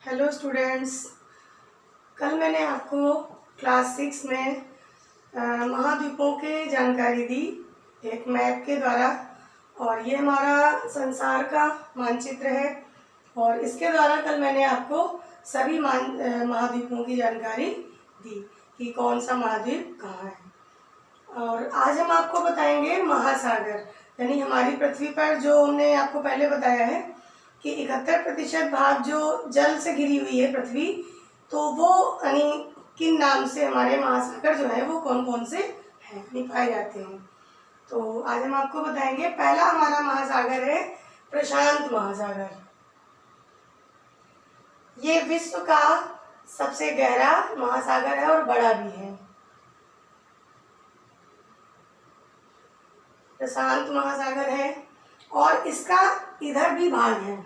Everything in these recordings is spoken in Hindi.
Hello students. कल मैंने आपको क्लास 6 में महाद्वीपों की जानकारी दी एक मैप के द्वारा, और ये हमारा संसार का मानचित्र है। और इसके द्वारा कल मैंने आपको सभी महाद्वीपों की जानकारी दी कि कौन सा महाद्वीप कहाँ है। और आज हम आपको बताएंगे महासागर, यानी हमारी पृथ्वी पर जो हमने आपको पहले बताया है कि 71% भाग जो जल से घिरी हुई है पृथ्वी, तो वो यानी किन नाम से हमारे महासागर जो है वो कौन कौन से हैं यानी पाए जाते हैं। तो आज हम आपको बताएंगे। पहला हमारा महासागर है प्रशांत महासागर। ये विश्व का सबसे गहरा महासागर है और बड़ा भी है। प्रशांत महासागर है और इसका इधर भी भाग है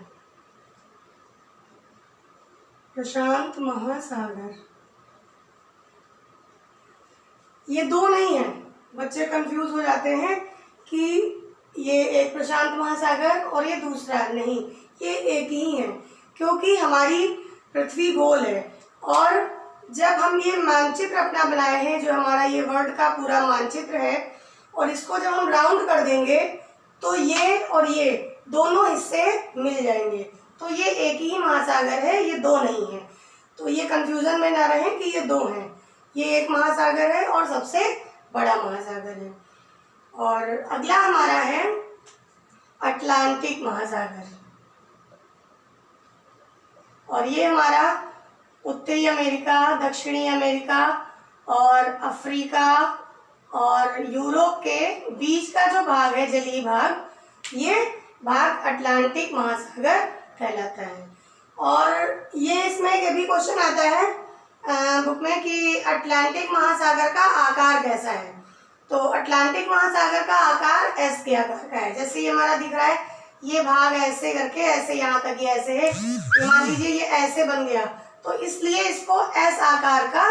प्रशांत महासागर। ये दो नहीं है, बच्चे कंफ्यूज हो जाते हैं कि ये एक प्रशांत महासागर और ये दूसरा नहीं, ये एक ही है, क्योंकि हमारी पृथ्वी गोल है। और जब हम ये मानचित्र अपना बनाए हैं, जो हमारा ये वर्ल्ड का पूरा मानचित्र है, और इसको जब हम राउंड कर देंगे तो ये और ये दोनों हिस्से मिल जाएंगे, तो ये एक ही महासागर है, ये दो नहीं है। तो ये कंफ्यूजन में ना रहे कि ये दो हैं, ये एक महासागर है और सबसे बड़ा महासागर है। और अगला हमारा है अटलांटिक महासागर, और ये हमारा उत्तरी अमेरिका, दक्षिणी अमेरिका और अफ्रीका और यूरोप के बीच का जो भाग है, जलीय भाग, ये भाग अटलांटिक महासागर कहलाता है। और ये इसमें एक भी क्वेश्चन आता है बुक में कि अटलांटिक महासागर का आकार कैसा है। तो अटलांटिक महासागर का आकार एस के आकार का है। जैसे ये हमारा दिख रहा है, ये भाग ऐसे करके ऐसे यहाँ तक ये ऐसे है, मान लीजिए ये ऐसे बन गया, तो इसलिए इसको एस आकार का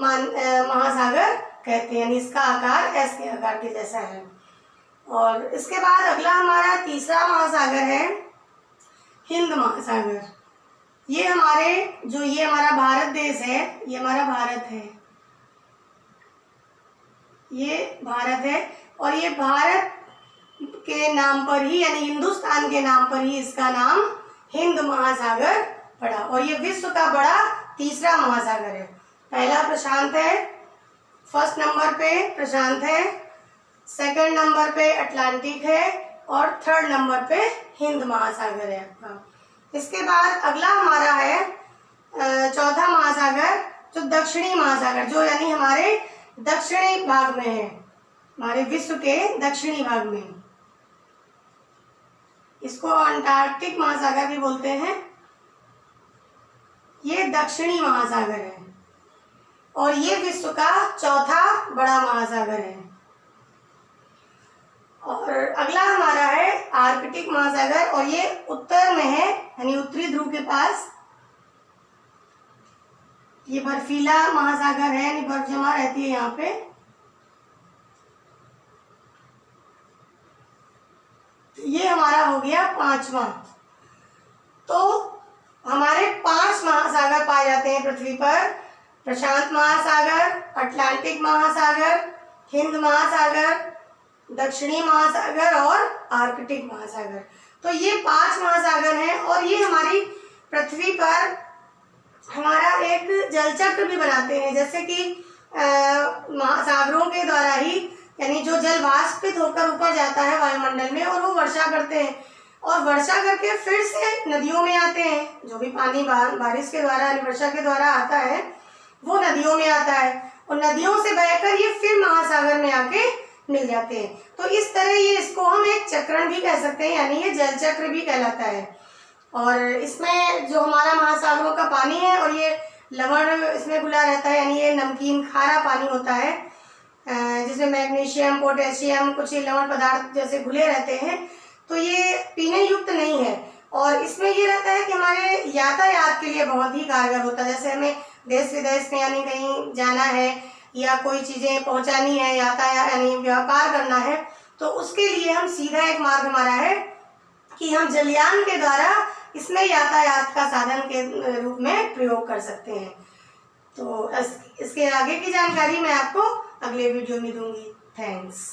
महासागर कहते हैं, यानी इसका आकार एस के आकार के जैसा है। और इसके बाद अगला हमारा तीसरा महासागर है हिंद महासागर। ये हमारा भारत देश है, ये हमारा भारत है, ये भारत है, और ये भारत के नाम पर ही, यानी हिंदुस्तान के नाम पर ही इसका नाम हिंद महासागर पड़ा। और ये विश्व का बड़ा तीसरा महासागर है। पहला प्रशांत है, फर्स्ट नंबर पे प्रशांत है, सेकंड नंबर पे अटलांटिक है, और थर्ड नंबर पे हिंद महासागर है आपका। इसके बाद अगला हमारा है चौथा महासागर, जो दक्षिणी महासागर, जो यानी हमारे दक्षिणी भाग में है, हमारे विश्व के दक्षिणी भाग में। इसको अंटार्कटिक महासागर भी बोलते हैं। ये दक्षिणी महासागर है और ये विश्व का चौथा बड़ा महासागर है। और अगला हमारा है आर्कटिक महासागर, और ये उत्तर में है, यानी उत्तरी ध्रुव के पास। ये बर्फीला महासागर है, यानी बर्फ जमा रहती है यहाँ पे। ये हमारा हो गया पांचवा। तो हमारे 5 महासागर पाए जाते हैं पृथ्वी पर: प्रशांत महासागर, अटलांटिक महासागर, हिंद महासागर, दक्षिणी महासागर और आर्कटिक महासागर। तो ये 5 महासागर हैं, और ये हमारी पृथ्वी पर हमारा एक जलचक्र भी बनाते हैं। जैसे कि महासागरों के द्वारा ही, यानी जो जल वाष्पित होकर ऊपर जाता है वायुमंडल में, और वो वर्षा करते हैं, और वर्षा करके फिर से नदियों में आते हैं। जो भी पानी बारिश के द्वारा, वर्षा के द्वारा आता है, वो नदियों में आता है, और नदियों से बहकर ये फिर महासागर में आके मिल जाते हैं। तो इस तरह ये, इसको हम एक चक्रण भी कह सकते हैं, यानी ये जल चक्र भी कहलाता है। और इसमें जो हमारा महासागरों का पानी है, और ये लवण इसमें घुला रहता है, यानी ये नमकीन खारा पानी होता है, जिसमें मैग्नीशियम, पोटेशियम, कुछ लवण पदार्थ जैसे घुले रहते हैं। तो ये पीने युक्त नहीं है, और इसमें ये रहता है कि हमारे यातायात के लिए बहुत ही कारगर होता है। जैसे हमें देश विदेश में यानी कहीं जाना है, या कोई चीज़ें पहुंचानी है, यातायात यानी व्यापार करना है, तो उसके लिए हम सीधा एक मार्ग हमारा है कि हम जलयान के द्वारा इसमें यातायात का साधन के रूप में प्रयोग कर सकते हैं। तो इसके आगे की जानकारी मैं आपको अगले वीडियो में दूंगी। थैंक्स।